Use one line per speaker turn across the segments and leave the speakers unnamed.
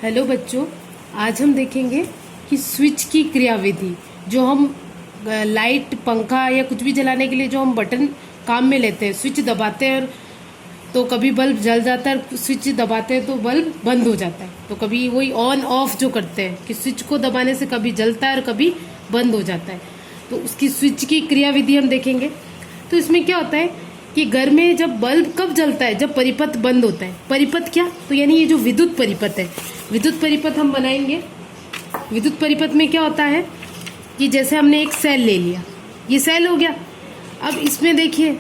Hello बच्चों, आज हम देखेंगे कि स्विच की क्रियाविधि। जो हम लाइट, पंखा या कुछ भी जलाने के लिए जो हम बटन काम में लेते हैं, स्विच दबाते हैं तो कभी बल्ब जल जाता है, स्विच दबाते हैं तो बल्ब बंद हो जाता है। तो कभी वही ऑन ऑफ जो करते हैं कि स्विच को दबाने से कभी जलता है और कभी बंद हो जाता है। तो उसकी स्विच की क्रियाविधि हम देखेंगे। तो इसमें क्या होता है कि घर में जब बल्ब कब जलता है, जब परिपथ बंद होता है। परिपथ क्या, तो यानी ये जो विद्युत परिपथ है, विद्युत परिपथ हम बनाएंगे। विद्युत परिपथ में क्या होता है कि जैसे हमने एक सेल ले लिया, ये सेल हो गया। अब इसमें देखिए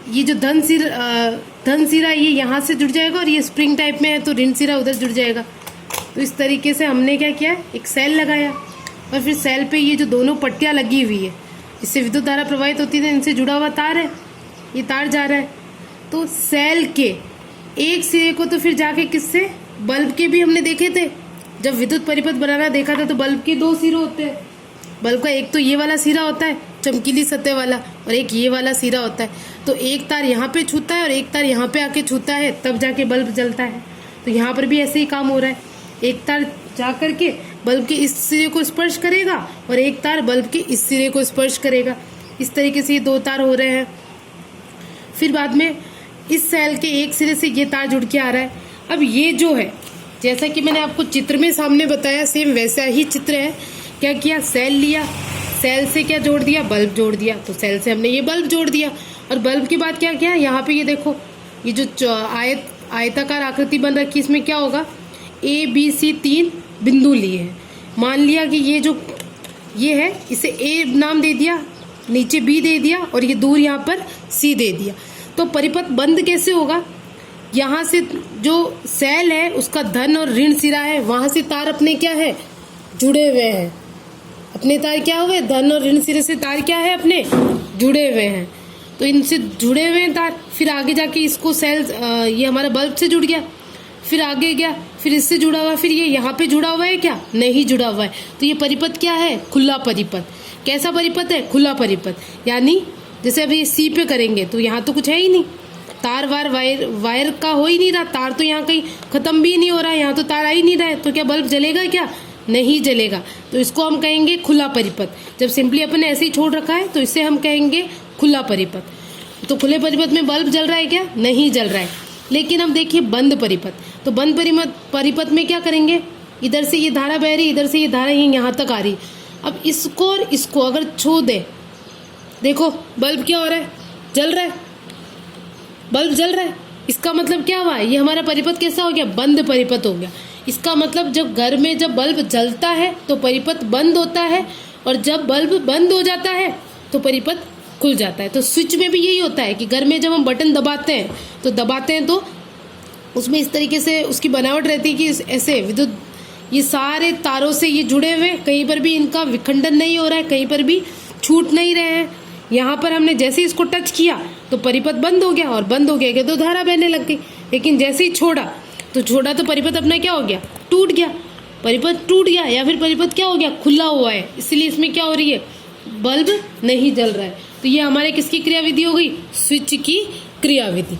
ये जो धन सिरा ये यहाँ से जुड़ जाएगा और ये स्प्रिंग टाइप में है तो ऋण सिरा उधर जुड़ जाएगा। तो इस तरीके से हमने क्या किया, एक सेल लगाया और फिर सेल पे ये जो दोनों पट्टियाँ लगी हुई है, इससे विद्युत धारा प्रवाहित होती है। इनसे जुड़ा हुआ तार है, ये तार जा रहा है। तो सेल के एक सिरे को तो फिर जाके किससे, बल्ब के भी हमने देखे थे, जब विद्युत परिपथ बनाना देखा था तो बल्ब के दो सिरे होते हैं। बल्ब का एक तो ये वाला सिरा होता है चमकीली सतह वाला, और एक ये वाला सिरा होता है। तो एक तार यहाँ पे छूता है और एक तार यहाँ पे आके छूता है, तब जाके बल्ब जलता है। तो यहाँ पर भी ऐसे ही काम हो रहा है। एक तार जा करके बल्ब के इस सिरे को स्पर्श करेगा और एक तार बल्ब के इस सिरे को स्पर्श करेगा। इस तरीके से ये दो तार हो रहे हैं। फिर बाद में इस सेल के एक सिरे से ये तार जुड़ के आ रहा है। अब ये जो है, जैसा कि मैंने आपको चित्र में सामने बताया, सेम वैसा ही चित्र है। क्या किया, सेल लिया, सेल से क्या जोड़ दिया, बल्ब जोड़ दिया। तो सेल से हमने ये बल्ब जोड़ दिया और बल्ब के बाद क्या किया, यहाँ पे ये देखो, ये जो आयताकार आकृति बन रखी है, इसमें क्या होगा, ए बी सी 3 बिंदु लिए हैं। मान लिया कि ये है, इसे ए नाम दे दिया, नीचे बी दे दिया और ये दूर यहाँ पर सी दे दिया। तो परिपथ बंद कैसे होगा, यहाँ से जो सेल है उसका धन और ऋण सिरा है, वहां से तार अपने क्या है, जुड़े हुए हैं। अपने तार क्या हुए, धन और ऋण सिरे से तार क्या है, अपने जुड़े हुए हैं। तो इनसे जुड़े हुए हैं तार। फिर आगे जाके इसको सेल, ये हमारा बल्ब से जुड़ गया, फिर आगे गया, फिर इससे जुड़ा हुआ, फिर ये यहाँ पे जुड़ा हुआ है, क्या नहीं जुड़ा हुआ है। तो ये परिपथ क्या है, खुला परिपथ। कैसा परिपथ है, खुला परिपथ। यानी जैसे अभी सी पे करेंगे तो यहाँ तो कुछ है ही नहीं, तार वायर का हो ही नहीं रहा, तार तो यहाँ कहीं खत्म भी नहीं हो रहा है, यहाँ तो तार आ ही नहीं रहा है। तो क्या बल्ब जलेगा, क्या नहीं जलेगा। तो इसको हम कहेंगे खुला परिपथ। जब सिंपली अपन ने ऐसे ही छोड़ रखा है तो इसे हम कहेंगे खुला परिपथ। तो खुले परिपथ में बल्ब जल रहा है, क्या नहीं जल रहा है। लेकिन अब देखिए बंद परिपथ, तो बंद परिपथ में क्या करेंगे, इधर से ये धारा बह रही, इधर से ये धारा यहाँ तक आ रही। अब इसको और इसको अगर छू दे, देखो बल्ब क्या हो रहा है, जल रहा है, बल्ब जल रहा है। इसका मतलब क्या हुआ, ये हमारा परिपथ कैसा हो गया, बंद परिपथ हो गया। इसका मतलब जब घर में जब बल्ब जलता है तो परिपथ बंद होता है, और जब बल्ब बंद हो जाता है तो परिपथ खुल जाता है। तो स्विच में भी यही होता है कि घर में जब हम बटन दबाते हैं तो उसमें इस तरीके से उसकी बनावट रहती है कि ऐसे विद्युत, ये सारे तारों से ये जुड़े हुए, कहीं पर भी इनका विखंडन नहीं हो रहा है, कहीं पर भी छूट नहीं रहे हैं। यहाँ पर हमने जैसे ही इसको टच किया तो परिपथ बंद हो गया, और बंद हो गया तो धारा बहने लग गई। लेकिन जैसे ही छोड़ा तो परिपथ अपना क्या हो गया, टूट गया। परिपथ टूट गया या फिर परिपथ क्या हो गया, खुला हुआ है, इसलिए इसमें क्या हो रही है, बल्ब नहीं जल रहा है। तो ये हमारे किसकी क्रियाविधि हो गई, स्विच की क्रियाविधि।